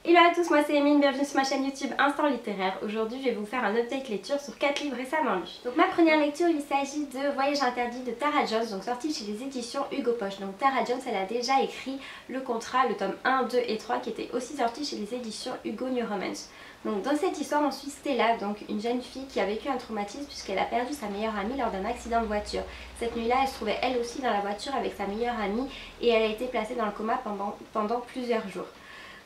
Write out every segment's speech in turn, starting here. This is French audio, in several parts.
Hello à tous, moi c'est Emine, bienvenue sur ma chaîne YouTube Instant Littéraire. Aujourd'hui je vais vous faire un update lecture sur 4 livres récemment lus. Donc ma première lecture, il s'agit de Voyage interdit de Tara Jones, donc sorti chez les éditions Hugo Poche. Donc Tara Jones, elle a déjà écrit Le Contrat, le tome 1, 2 et 3 qui était aussi sorti chez les éditions Hugo New Romance. Donc dans cette histoire on suit Stella, donc une jeune fille qui a vécu un traumatisme puisqu'elle a perdu sa meilleure amie lors d'un accident de voiture. Cette nuit-là elle se trouvait elle aussi dans la voiture avec sa meilleure amie et elle a été placée dans le coma pendant plusieurs jours.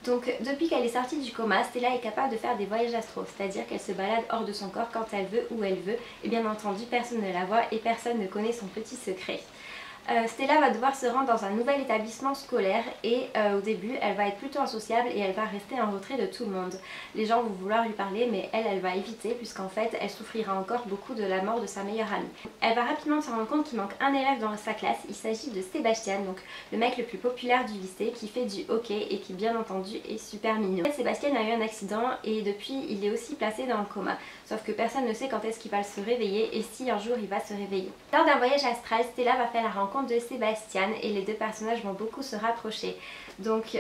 Donc depuis qu'elle est sortie du coma, Stella est capable de faire des voyages astraux, c'est-à-dire qu'elle se balade hors de son corps quand elle veut, où elle veut, et bien entendu personne ne la voit et personne ne connaît son petit secret. Stella va devoir se rendre dans un nouvel établissement scolaire et au début elle va être plutôt insociable et elle va rester en retrait de tout le monde. Les gens vont vouloir lui parler mais elle va éviter puisqu'en fait elle souffrira encore beaucoup de la mort de sa meilleure amie. Elle va rapidement se rendre compte qu'il manque un élève dans sa classe, il s'agit de Sébastien, donc le mec le plus populaire du lycée qui fait du hockey et qui bien entendu est super mignon. En fait, Sébastien a eu un accident et depuis il est aussi placé dans le coma, sauf que personne ne sait quand est-ce qu'il va se réveiller et si un jour il va se réveiller. Lors d'un voyage astral, Stella va faire la rencontre de Sébastien et les deux personnages vont beaucoup se rapprocher. Donc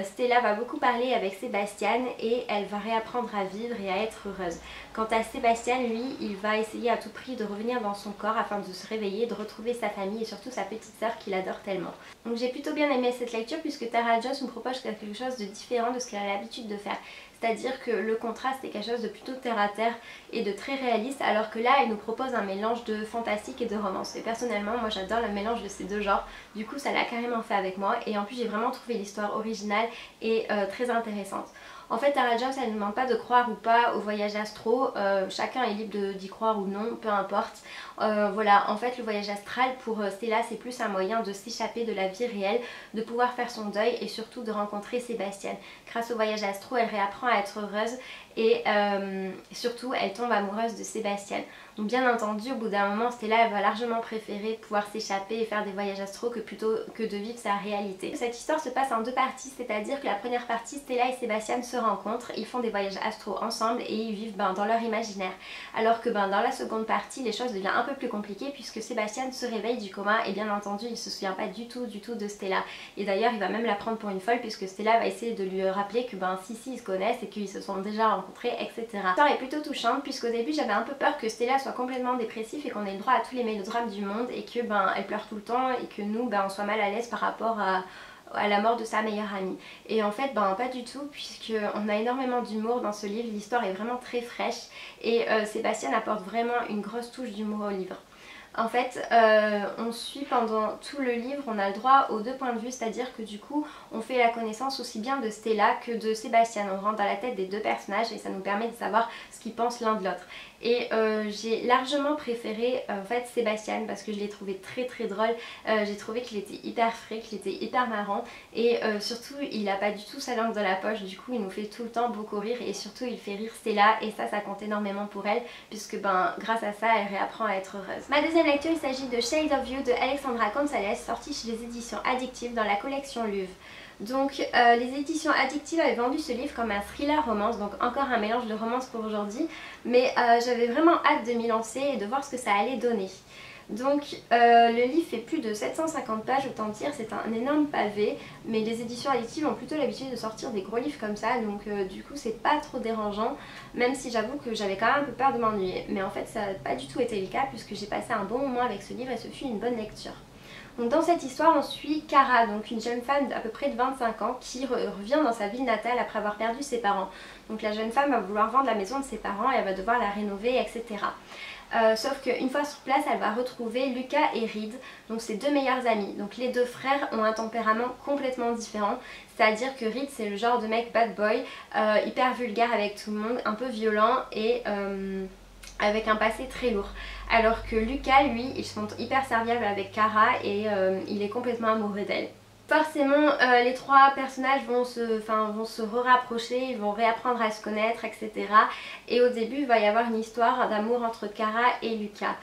Stella va beaucoup parler avec Sébastien et elle va réapprendre à vivre et à être heureuse. Quant à Sébastien, lui, il va essayer à tout prix de revenir dans son corps afin de se réveiller, de retrouver sa famille et surtout sa petite sœur qu'il adore tellement. Donc j'ai plutôt bien aimé cette lecture puisque Tara Jones nous propose quelque chose de différent de ce qu'elle a l'habitude de faire. C'est-à-dire que le contraste est quelque chose de plutôt terre à terre et de très réaliste, alors que là elle nous propose un mélange de fantastique et de romance. Et personnellement moi j'adore le mélange de ces deux genres, du coup ça l'a carrément fait avec moi et en plus j'ai vraiment trouvé l'histoire originale et très intéressante. En fait Tara Jones elle ne demande pas de croire ou pas au voyage astro, chacun est libre d'y croire ou non, peu importe. Voilà, en fait le voyage astral pour Stella c'est plus un moyen de s'échapper de la vie réelle, de pouvoir faire son deuil et surtout de rencontrer Sébastien. Grâce au voyage astro elle réapprend à être heureuse et surtout elle tombe amoureuse de Sébastien. Donc bien entendu au bout d'un moment Stella elle va largement préférer pouvoir s'échapper et faire des voyages astro plutôt que de vivre sa réalité. Cette histoire se passe en deux parties, c'est-à-dire que la première partie Stella et Sébastien se rencontrent, ils font des voyages astro ensemble et ils vivent dans leur imaginaire. Alors que dans la seconde partie les choses deviennent un peu plus compliquées puisque Sébastien se réveille du coma et bien entendu il se souvient pas du tout de Stella. Et d'ailleurs il va même la prendre pour une folle puisque Stella va essayer de lui rappeler que si ils se connaissent et qu'ils se sont déjà rencontrés, etc. L'histoire est plutôt touchante puisqu'au début j'avais un peu peur que Stella soit complètement dépressive et qu'on ait le droit à tous les mélodrames du monde et que elle pleure tout le temps et que nous on soit mal à l'aise par rapport à la mort de sa meilleure amie. Et en fait pas du tout puisqu'on a énormément d'humour dans ce livre, l'histoire est vraiment très fraîche et Sébastien apporte vraiment une grosse touche d'humour au livre. En fait, on suit pendant tout le livre, on a le droit aux deux points de vue, c'est-à-dire que du coup, on fait la connaissance aussi bien de Stella que de Sébastien. On rentre dans la tête des deux personnages et ça nous permet de savoir ce qu'ils pensent l'un de l'autre. Et j'ai largement préféré en fait Sébastien parce que je l'ai trouvé très drôle. J'ai trouvé qu'il était hyper frais, qu'il était hyper marrant et surtout il a pas du tout sa langue dans la poche, du coup il nous fait tout le temps beaucoup rire et surtout il fait rire Stella et ça compte énormément pour elle puisque grâce à ça elle réapprend à être heureuse. Ma deuxième lecture il s'agit de Shades of You de Alexandra Gonzalez, sortie chez les éditions Addictive dans la collection Luve. Donc les éditions Addictive avaient vendu ce livre comme un thriller romance, donc encore un mélange de romance pour aujourd'hui, mais j'avais vraiment hâte de m'y lancer et de voir ce que ça allait donner. Donc le livre fait plus de 750 pages, autant dire c'est un énorme pavé, mais les éditions Addictive ont plutôt l'habitude de sortir des gros livres comme ça, donc du coup c'est pas trop dérangeant, même si j'avoue que j'avais quand même un peu peur de m'ennuyer. Mais en fait ça n'a pas du tout été le cas puisque j'ai passé un bon moment avec ce livre et ce fut une bonne lecture. Donc dans cette histoire on suit Kara, donc une jeune femme d'à peu près de 25 ans qui revient dans sa ville natale après avoir perdu ses parents. Donc la jeune femme va vouloir vendre la maison de ses parents et elle va devoir la rénover, etc. Sauf qu'une fois sur place elle va retrouver Lucas et Reed, donc ses deux meilleurs amis. Donc les deux frères ont un tempérament complètement différent, c'est à dire que Reed c'est le genre de mec bad boy, hyper vulgaire avec tout le monde, un peu violent et avec un passé très lourd. Alors que Lucas lui il se montre hyper serviable avec Kara et il est complètement amoureux d'elle. Forcément les trois personnages vont se rapprocher, ils vont réapprendre à se connaître, etc. Et au début il va y avoir une histoire d'amour entre Kara et Lucas.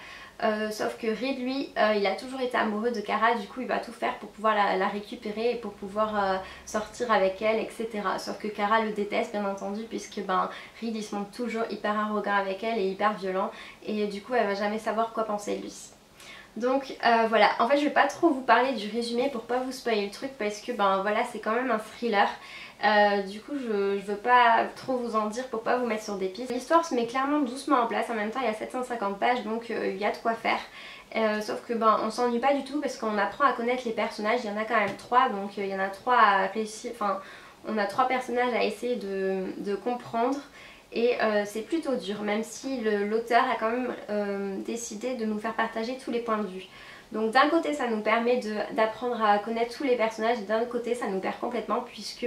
Sauf que Reed lui il a toujours été amoureux de Kara, du coup il va tout faire pour pouvoir la récupérer et pour pouvoir sortir avec elle, etc. Sauf que Kara le déteste bien entendu puisque Reed il se montre toujours hyper arrogant avec elle et hyper violent et du coup elle va jamais savoir quoi penser de lui. Donc voilà, en fait je vais pas trop vous parler du résumé pour pas vous spoiler le truc parce que voilà c'est quand même un thriller Du coup je veux pas trop vous en dire pour pas vous mettre sur des pistes. L'histoire se met clairement doucement en place, en même temps il y a 750 pages donc il y a de quoi faire. Sauf que on s'ennuie pas du tout parce qu'on apprend à connaître les personnages, il y en a quand même 3 donc il y en a 3 à réussir, enfin on a 3 personnages à essayer de comprendre. Et c'est plutôt dur, même si l'auteur a quand même décidé de nous faire partager tous les points de vue. Donc d'un côté ça nous permet d'apprendre à connaître tous les personnages et d'un autre côté ça nous perd complètement puisque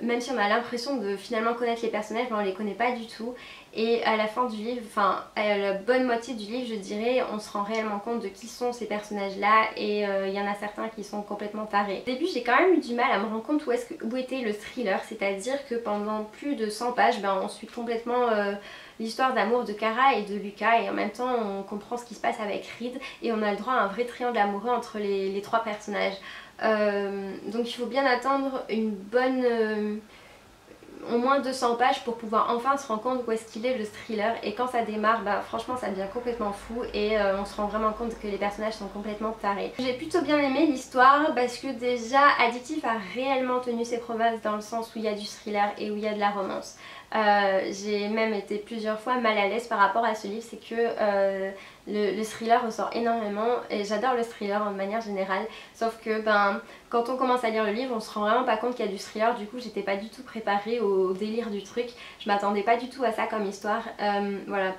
même si on a l'impression de finalement connaître les personnages, on les connaît pas du tout. Et à la fin du livre, enfin à la bonne moitié du livre je dirais, on se rend réellement compte de qui sont ces personnages là et il y en a certains qui sont complètement tarés. Au début j'ai quand même eu du mal à me rendre compte où était le thriller, c'est-à-dire que pendant plus de 100 pages on suit complètement l'histoire d'amour de Kara et de Lucas et en même temps on comprend ce qui se passe avec Reed et on a le droit à un vrai triangle amoureux entre les 3 personnages. Donc il faut bien attendre une bonne au moins 200 pages pour pouvoir enfin se rendre compte où est-ce qu'il est le thriller et quand ça démarre franchement ça devient complètement fou et on se rend vraiment compte que les personnages sont complètement tarés. J'ai plutôt bien aimé l'histoire parce que déjà Addictive a réellement tenu ses promesses dans le sens où il y a du thriller et où il y a de la romance. J'ai même été plusieurs fois mal à l'aise par rapport à ce livre, c'est que le thriller ressort énormément et j'adore le thriller en manière générale, sauf que quand on commence à lire le livre on se rend vraiment pas compte qu'il y a du thriller, du coup j'étais pas du tout préparée au délire du truc, je m'attendais pas du tout à ça comme histoire, voilà.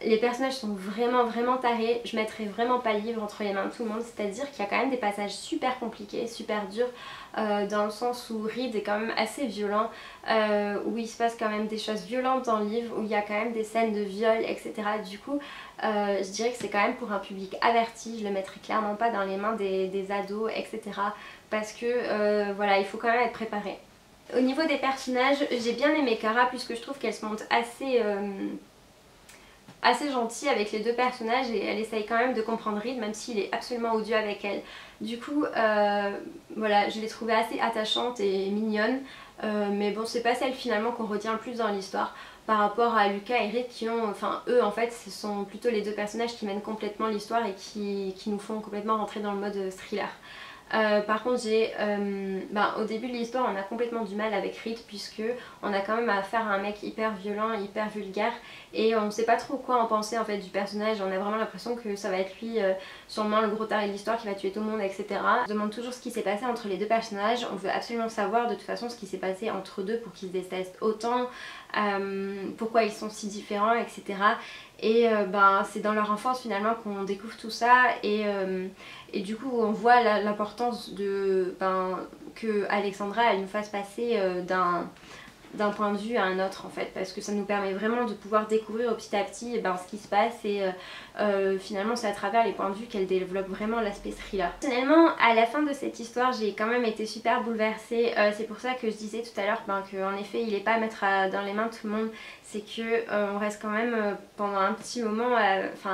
Les personnages sont vraiment tarés, je mettrai vraiment pas le livre entre les mains de tout le monde, c'est-à-dire qu'il y a quand même des passages super compliqués, super durs, dans le sens où Reed est quand même assez violent, où il se passe quand même des choses violentes dans le livre, où il y a quand même des scènes de viol, etc. Du coup, je dirais que c'est quand même pour un public averti, je le mettrai clairement pas dans les mains des ados, etc. Parce que voilà, il faut quand même être préparé. Au niveau des personnages, j'ai bien aimé Kara puisque je trouve qu'elle se montre assez gentille avec les 2 personnages et elle essaye quand même de comprendre Reed même s'il est absolument odieux avec elle. Du coup voilà, je l'ai trouvée assez attachante et mignonne, mais bon c'est pas celle finalement qu'on retient le plus dans l'histoire par rapport à Lucas et Reed qui ont, enfin eux en fait ce sont plutôt les 2 personnages qui mènent complètement l'histoire et qui nous font complètement rentrer dans le mode thriller. Par contre au début de l'histoire on a complètement du mal avec Reed puisque on a quand même affaire à un mec hyper violent, hyper vulgaire et on ne sait pas trop quoi en penser en fait du personnage, on a vraiment l'impression que ça va être lui sûrement le gros taré de l'histoire qui va tuer tout le monde, etc. On se demande toujours ce qui s'est passé entre les 2 personnages, on veut absolument savoir de toute façon ce qui s'est passé entre eux pour qu'ils se détestent autant, pourquoi ils sont si différents, etc. Et c'est dans leur enfance finalement qu'on découvre tout ça et du coup on voit l'importance que Alexandra elle nous fasse passer d'un point de vue à un autre en fait, parce que ça nous permet vraiment de pouvoir découvrir petit à petit ce qui se passe et finalement c'est à travers les points de vue qu'elle développe vraiment l'aspect thriller. Personnellement à la fin de cette histoire j'ai quand même été super bouleversée, c'est pour ça que je disais tout à l'heure qu'en effet il est pas à mettre dans les mains de tout le monde, c'est que on reste quand même pendant un petit moment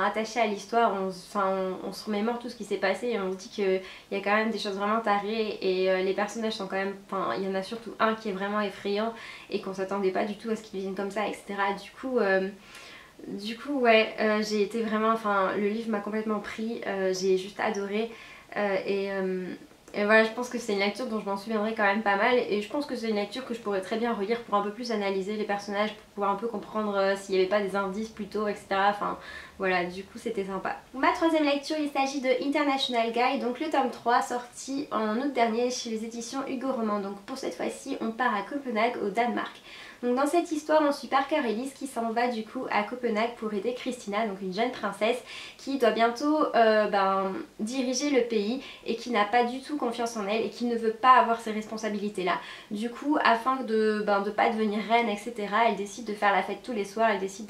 attaché à l'histoire, on se remémore tout ce qui s'est passé et on se dit qu'il y a quand même des choses vraiment tarées et les personnages sont quand même, il y en a surtout un qui est vraiment effrayant et qu'on s'attendait pas du tout à ce qu'il devienne comme ça, etc. Du coup ouais, j'ai été vraiment, le livre m'a complètement pris, j'ai juste adoré et voilà, je pense que c'est une lecture dont je m'en souviendrai quand même pas mal et je pense que c'est une lecture que je pourrais très bien relire pour un peu plus analyser les personnages, pour pouvoir un peu comprendre s'il n'y avait pas des indices plus tôt, etc. Voilà, du coup c'était sympa. Ma 3e lecture, il s'agit de International Guy, donc le tome 3 sorti en août dernier chez les éditions Hugo Roman. Donc pour cette fois-ci on part à Copenhague au Danemark. Donc dans cette histoire on suit Parker Ellis qui s'en va du coup à Copenhague pour aider Christina, donc une jeune princesse qui doit bientôt diriger le pays et qui n'a pas du tout confiance en elle et qui ne veut pas avoir ces responsabilités là. Du coup afin de pas devenir reine, etc., elle décide de faire la fête tous les soirs, elle décide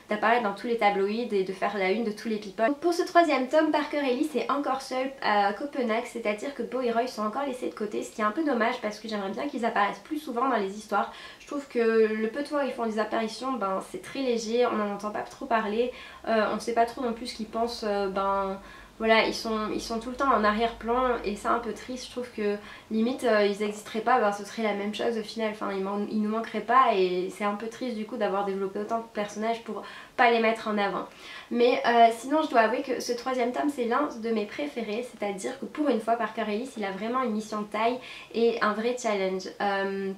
d'apparaître dans tous les tabloïds et de faire la une de tous les people. Donc pour ce 3e tome, Parker Ellis est encore seule à Copenhague, c'est-à-dire que Bo et Roy sont encore laissés de côté, ce qui est un peu dommage parce que j'aimerais bien qu'ils apparaissent plus souvent dans les histoires. Je trouve que le peu de fois où ils font des apparitions, c'est très léger, on n'en entend pas trop parler, on ne sait pas trop non plus ce qu'ils pensent voilà, ils sont tout le temps en arrière-plan et c'est un peu triste. Je trouve que limite ils n'existeraient pas, ben, ce serait la même chose au final, enfin ils nous manqueraient pas et c'est un peu triste du coup d'avoir développé autant de personnages pour pas les mettre en avant. Mais sinon je dois avouer que ce troisième tome c'est l'un de mes préférés, c'est-à-dire que pour une fois Parker Ellis il a vraiment une mission de taille et un vrai challenge.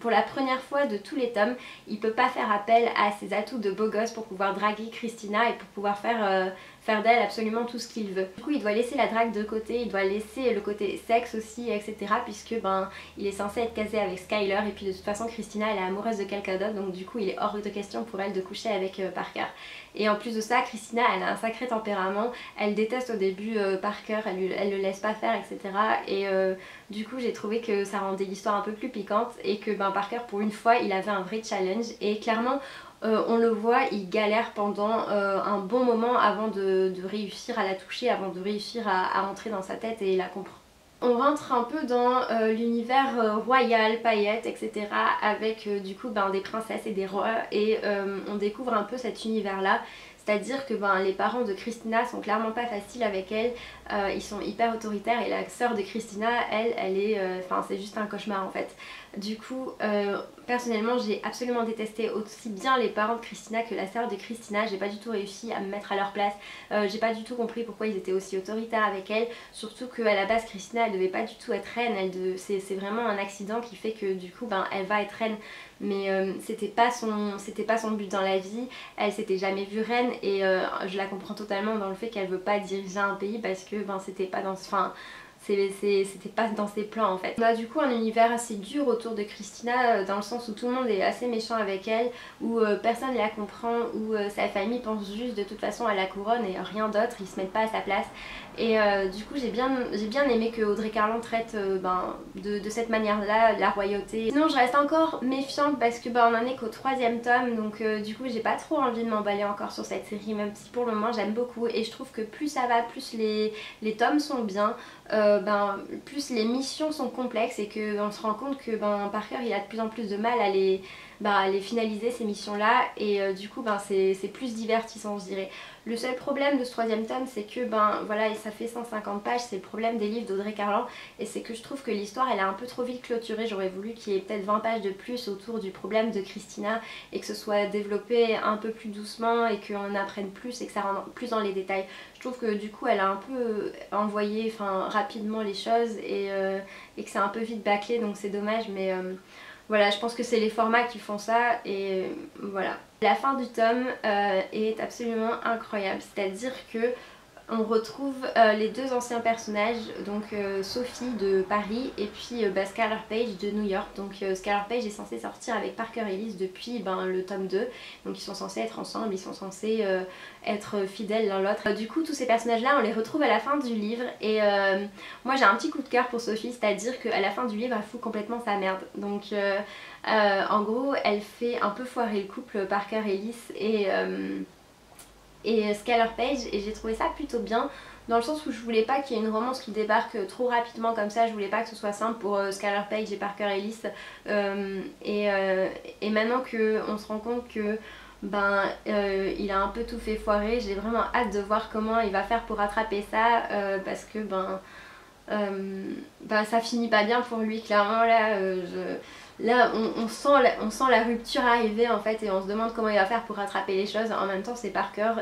Pour la première fois de tous les tomes, il peut pas faire appel à ses atouts de beau gosse pour pouvoir draguer Christina et pour pouvoir faire d'elle absolument tout ce qu'il veut. Du coup il doit laisser la drague de côté, il doit laisser le côté sexe aussi, etc. puisque ben il est censé être casé avec Skyler et puis de toute façon Christina elle est amoureuse de quelqu'un d'autre, donc du coup il est hors de question pour elle de coucher avec Parker. Et en plus de ça, Christina elle a un sacré tempérament, elle déteste au début Parker, elle le laisse pas faire, etc. Et du coup j'ai trouvé que ça rendait l'histoire un peu plus piquante et que ben, Parker pour une fois il avait un vrai challenge et clairement on le voit, il galère pendant un bon moment avant de réussir à la toucher, avant de réussir à entrer dans sa tête et la comprendre. On rentre un peu dans l'univers royal, paillettes, etc. avec du coup ben, des princesses et des rois et on découvre un peu cet univers là. C'est-à-dire que ben, les parents de Christina sont clairement pas faciles avec elle, ils sont hyper autoritaires et la sœur de Christina, elle est, enfin c'est juste un cauchemar en fait. Du coup, personnellement j'ai absolument détesté aussi bien les parents de Christina que la sœur de Christina, j'ai pas du tout réussi à me mettre à leur place, j'ai pas du tout compris pourquoi ils étaient aussi autoritaires avec elle, surtout qu'à la base Christina elle devait pas du tout être reine, c'est vraiment un accident qui fait que du coup ben, elle va être reine. Mais c'était pas son but dans la vie, elle s'était jamais vue reine et je la comprends totalement dans le fait qu'elle veut pas diriger un pays parce que ben, c'était pas dans c'était pas dans ses plans en fait. On a du coup un univers assez dur autour de Christina dans le sens où tout le monde est assez méchant avec elle, où personne la comprend, où sa famille pense juste de toute façon à la couronne et rien d'autre, ils se mettent pas à sa place. Et du coup j'ai bien aimé que Audrey Carlan traite de cette manière là la royauté. Sinon je reste encore méfiante parce que on en est qu'au troisième tome, donc du coup j'ai pas trop envie de m'emballer encore sur cette série, même si pour le moment j'aime beaucoup et je trouve que plus ça va, plus les tomes sont bien, plus les missions sont complexes et qu'on se rend compte que Parker il a de plus en plus de mal à les finaliser ces missions là et du coup c'est plus divertissant je dirais. Le seul problème de ce troisième tome c'est que voilà ça fait 150 pages, c'est le problème des livres d'Audrey Carlan et c'est que je trouve que l'histoire elle est un peu trop vite clôturée, j'aurais voulu qu'il y ait peut-être 20 pages de plus autour du problème de Christina et que ce soit développé un peu plus doucement et qu'on apprenne plus et que ça rentre plus dans les détails. Je trouve que du coup elle a un peu envoyé rapidement les choses et que c'est un peu vite bâclé donc c'est dommage mais voilà, je pense que c'est les formats qui font ça et voilà. La fin du tome est absolument incroyable, c'est-à-dire que on retrouve les deux anciens personnages, donc Sophie de Paris et puis Skyler Paige de New York. Donc Skyler Paige est censée sortir avec Parker Ellis depuis le tome 2, donc ils sont censés être ensemble, ils sont censés être fidèles l'un l'autre. Du coup tous ces personnages là on les retrouve à la fin du livre et moi j'ai un petit coup de cœur pour Sophie, c'est-à-dire qu'à la fin du livre elle fout complètement sa merde. Donc en gros elle fait un peu foirer le couple Parker Ellis et Skyler Paige et j'ai trouvé ça plutôt bien dans le sens où je voulais pas qu'il y ait une romance qui débarque trop rapidement comme ça, je voulais pas que ce soit simple pour Skyler Paige et Parker Ellis et maintenant qu'on se rend compte que il a un peu tout fait foirer, j'ai vraiment hâte de voir comment il va faire pour rattraper ça parce que ça finit pas bien pour lui clairement là. Là on sent la rupture arriver en fait et on se demande comment il va faire pour rattraper les choses. En même temps c'est Parker,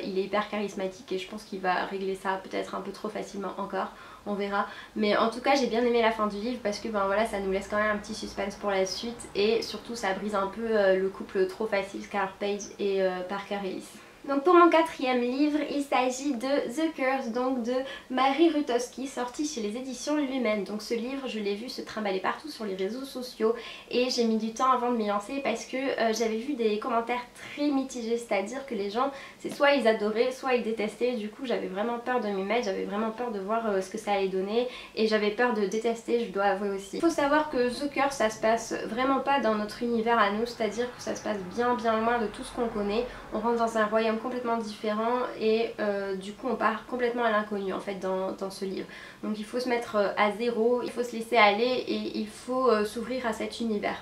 il est hyper charismatique et je pense qu'il va régler ça peut-être un peu trop facilement encore, on verra. Mais en tout cas j'ai bien aimé la fin du livre parce que voilà ça nous laisse quand même un petit suspense pour la suite et surtout ça brise un peu le couple trop facile Skyler Paige et Parker Ellis. Donc pour mon quatrième livre, il s'agit de The Curse, donc de Mary Rutowski, sorti chez les éditions Lumen. Donc ce livre, je l'ai vu se trimballer partout sur les réseaux sociaux et j'ai mis du temps avant de m'y lancer parce que j'avais vu des commentaires très mitigés, c'est-à-dire que les gens, c'est soit ils adoraient, soit ils détestaient. Du coup j'avais vraiment peur de m'y mettre, j'avais vraiment peur de voir ce que ça allait donner et j'avais peur de détester, je dois avouer aussi. Il faut savoir que The Curse, ça se passe vraiment pas dans notre univers à nous, c'est-à-dire que ça se passe bien loin de tout ce qu'on connaît. On rentre dans un royaume complètement différent et du coup on part complètement à l'inconnu en fait dans ce livre. Donc il faut se mettre à zéro, il faut se laisser aller et il faut s'ouvrir à cet univers.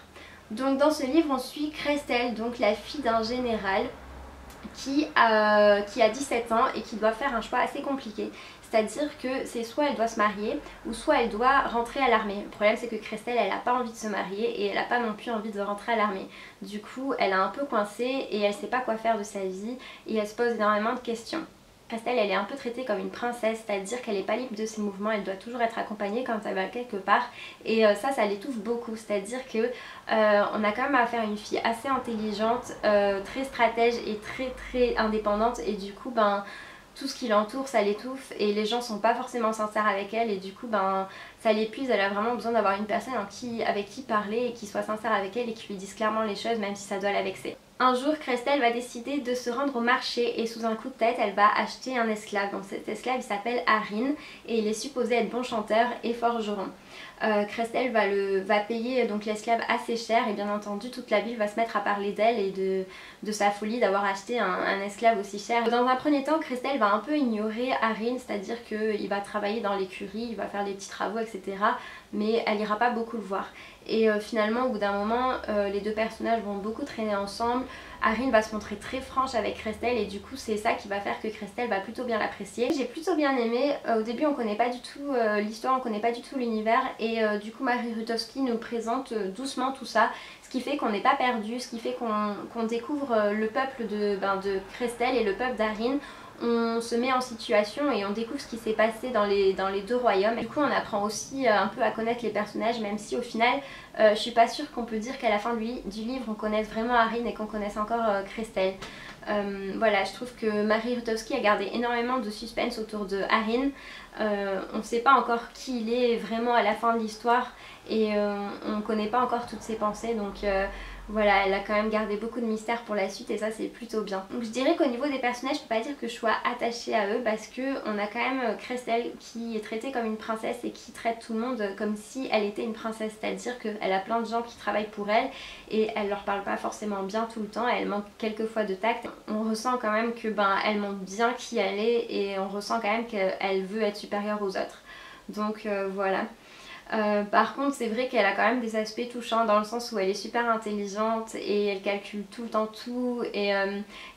Donc dans ce livre on suit Crestel, donc la fille d'un général qui a 17 ans et qui doit faire un choix assez compliqué. c'est-à-dire que c'est soit elle doit se marier ou soit elle doit rentrer à l'armée. Le problème c'est que Christelle elle a pas envie de se marier et elle a pas non plus envie de rentrer à l'armée. Du coup elle est un peu coincée et elle sait pas quoi faire de sa vie et elle se pose énormément de questions. Christelle elle est un peu traitée comme une princesse, c'est-à-dire qu'elle n'est pas libre de ses mouvements, elle doit toujours être accompagnée quand elle va quelque part et ça l'étouffe beaucoup, c'est-à-dire que on a quand même affaire à une fille assez intelligente, très stratège et très indépendante et du coup tout ce qui l'entoure ça l'étouffe et les gens sont pas forcément sincères avec elle et du coup ça l'épuise, elle a vraiment besoin d'avoir une personne avec qui parler et qui soit sincère avec elle et qui lui dise clairement les choses même si ça doit la vexer. Un jour, Christelle va décider de se rendre au marché et sous un coup de tête, elle va acheter un esclave. Donc cet esclave, il s'appelle Harin et il est supposé être bon chanteur et forgeron. Christelle va payer donc l'esclave assez cher et bien entendu toute la ville va se mettre à parler d'elle et de sa folie d'avoir acheté un esclave aussi cher. Dans un premier temps, Christelle va un peu ignorer Harin, c'est-à-dire qu'il va travailler dans l'écurie, il va faire des petits travaux etc. Mais elle ira pas beaucoup le voir. Et finalement au bout d'un moment les deux personnages vont beaucoup traîner ensemble. Harin va se montrer très franche avec Christelle et du coup c'est ça qui va faire que Christelle va plutôt bien l'apprécier. J'ai plutôt bien aimé, au début on connaît pas du tout l'histoire, on connaît pas du tout l'univers et du coup Marie Rutowski nous présente doucement tout ça, ce qui fait qu'on n'est pas perdu, ce qui fait qu'on découvre le peuple de Christelle et le peuple d'Harin. On se met en situation et on découvre ce qui s'est passé dans les deux royaumes. Du coup on apprend aussi un peu à connaître les personnages même si au final je suis pas sûre qu'on peut dire qu'à la fin du livre on connaisse vraiment Harin et qu'on connaisse encore Christelle. Voilà, je trouve que Marie Rutowski a gardé énormément de suspense autour de Harin. On ne sait pas encore qui il est vraiment à la fin de l'histoire et on ne connaît pas encore toutes ses pensées donc voilà, elle a quand même gardé beaucoup de mystère pour la suite et ça c'est plutôt bien. Donc je dirais qu'au niveau des personnages, je peux pas dire que je sois attachée à eux parce que on a quand même Christelle qui est traitée comme une princesse et qui traite tout le monde comme si elle était une princesse, c'est-à-dire qu'elle a plein de gens qui travaillent pour elle et elle leur parle pas forcément bien tout le temps, elle manque quelquefois de tact. On ressent quand même que elle montre bien qui elle est et on ressent quand même qu'elle veut être supérieure aux autres. Donc voilà. Par contre c'est vrai qu'elle a quand même des aspects touchants dans le sens où elle est super intelligente et elle calcule tout le temps tout et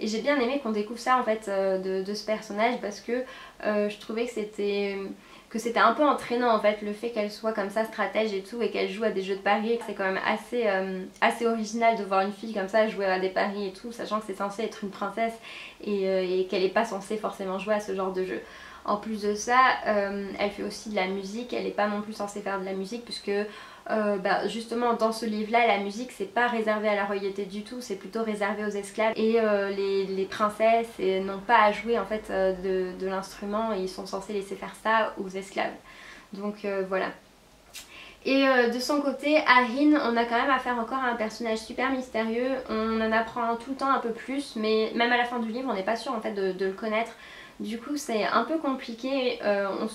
j'ai bien aimé qu'on découvre ça en fait de ce personnage parce que je trouvais que c'était un peu entraînant en fait le fait qu'elle soit comme ça stratège et tout et qu'elle joue à des jeux de paris et que c'est quand même assez original de voir une fille comme ça jouer à des paris et tout sachant que c'est censé être une princesse et qu'elle n'est pas censée forcément jouer à ce genre de jeu. En plus de ça, elle fait aussi de la musique, elle n'est pas non plus censée faire de la musique puisque justement dans ce livre là la musique c'est pas réservé à la royauté du tout, c'est plutôt réservé aux esclaves et les princesses n'ont pas à jouer en fait de l'instrument, ils sont censés laisser faire ça aux esclaves. Donc voilà. Et de son côté, Harin, on a quand même affaire encore à un personnage super mystérieux, on en apprend tout le temps un peu plus mais même à la fin du livre on n'est pas sûr en fait de le connaître. Du coup c'est un peu compliqué, on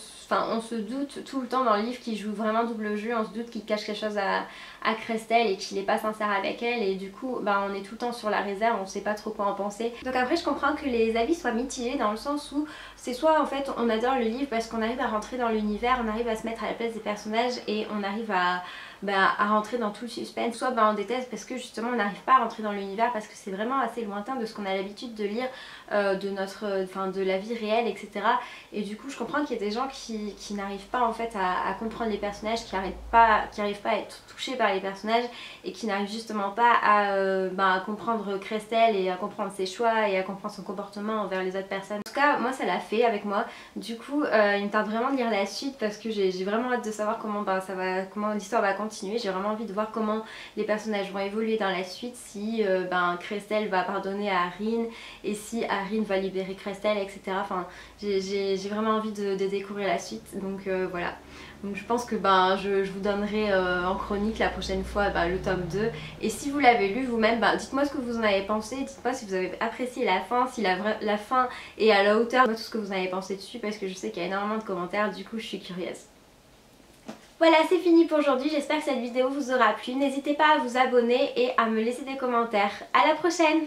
se doute tout le temps dans le livre qu'il joue vraiment double jeu, on se doute qu'il cache quelque chose à Christelle et qu'il n'est pas sincère avec elle et du coup on est tout le temps sur la réserve, on sait pas trop quoi en penser. Donc après je comprends que les avis soient mitigés dans le sens où c'est soit en fait on adore le livre parce qu'on arrive à rentrer dans l'univers, on arrive à se mettre à la place des personnages et on arrive à rentrer dans tout le suspense, soit on déteste parce que justement on n'arrive pas à rentrer dans l'univers parce que c'est vraiment assez lointain de ce qu'on a l'habitude de lire de la vie réelle etc. Et du coup je comprends qu'il y a des gens qui n'arrivent pas en fait à comprendre les personnages, qui n'arrivent pas à être touchés par les personnages et qui n'arrivent justement pas à comprendre Christelle et à comprendre ses choix et à comprendre son comportement envers les autres personnes. En tout cas moi ça l'a fait avec moi, du coup il me tarde vraiment de lire la suite parce que j'ai vraiment hâte de savoir comment l'histoire va continuer. J'ai vraiment envie de voir comment les personnages vont évoluer dans la suite, si Christelle va pardonner à Harin et si Harin va libérer Christelle etc. Enfin j'ai vraiment envie de découvrir la suite donc voilà. Donc je pense que je vous donnerai en chronique la prochaine fois le tome 2 et si vous l'avez lu vous-même dites-moi ce que vous en avez pensé, dites-moi si vous avez apprécié la fin, si la fin est à la hauteur de tout ce que vous en avez pensé dessus parce que je sais qu'il y a énormément de commentaires, du coup je suis curieuse. Voilà, c'est fini pour aujourd'hui, j'espère que cette vidéo vous aura plu, n'hésitez pas à vous abonner et à me laisser des commentaires. À la prochaine!